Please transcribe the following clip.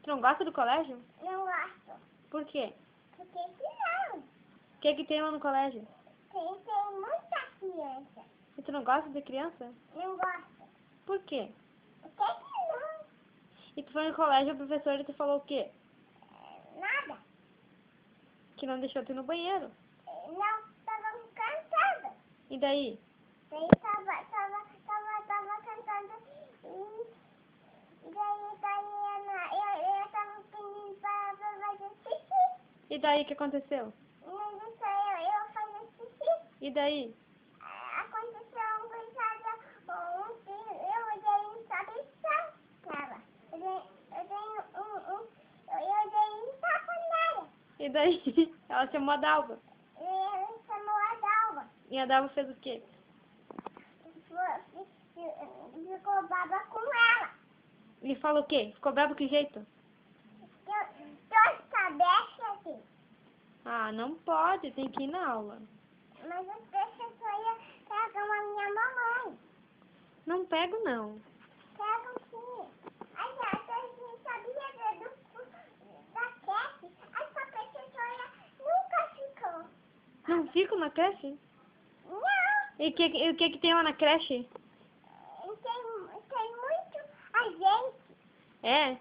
Tu não gosta do colégio? Não gosto. Por quê? Porque não. O que é que tem lá no colégio? Tem muita criança. E tu não gosta de criança? Não gosto. Por quê? Por que não? E tu foi no colégio, o professor te falou o quê? Nada. Que não deixou tu ir no banheiro. Não, tava cansada. E daí? Daí tava cantando e daí eu tava pedindo pra fazer xixi. E daí o que aconteceu? Não deixou eu fazer xixi. E daí? Aconteceu uma coisa, eu olhei, sabe, tava. Eu dei um tapa nela. E daí? Ela chamou a Dalva. E ele chamou a Dalva. E a Dalva fez o quê? Ficou baba com ela. E falou o quê? Ficou bravo que jeito? Dois cabeças assim. Ah, não pode, tem que ir na aula. Mas as pessoas pegam a minha mamãe. Não pego, não. Pegam sim. Aí a gente sabia da creche. Essa professora nunca ficou. Não fico na creche? Não. E o que tem lá na creche? Tem muito a gente. É?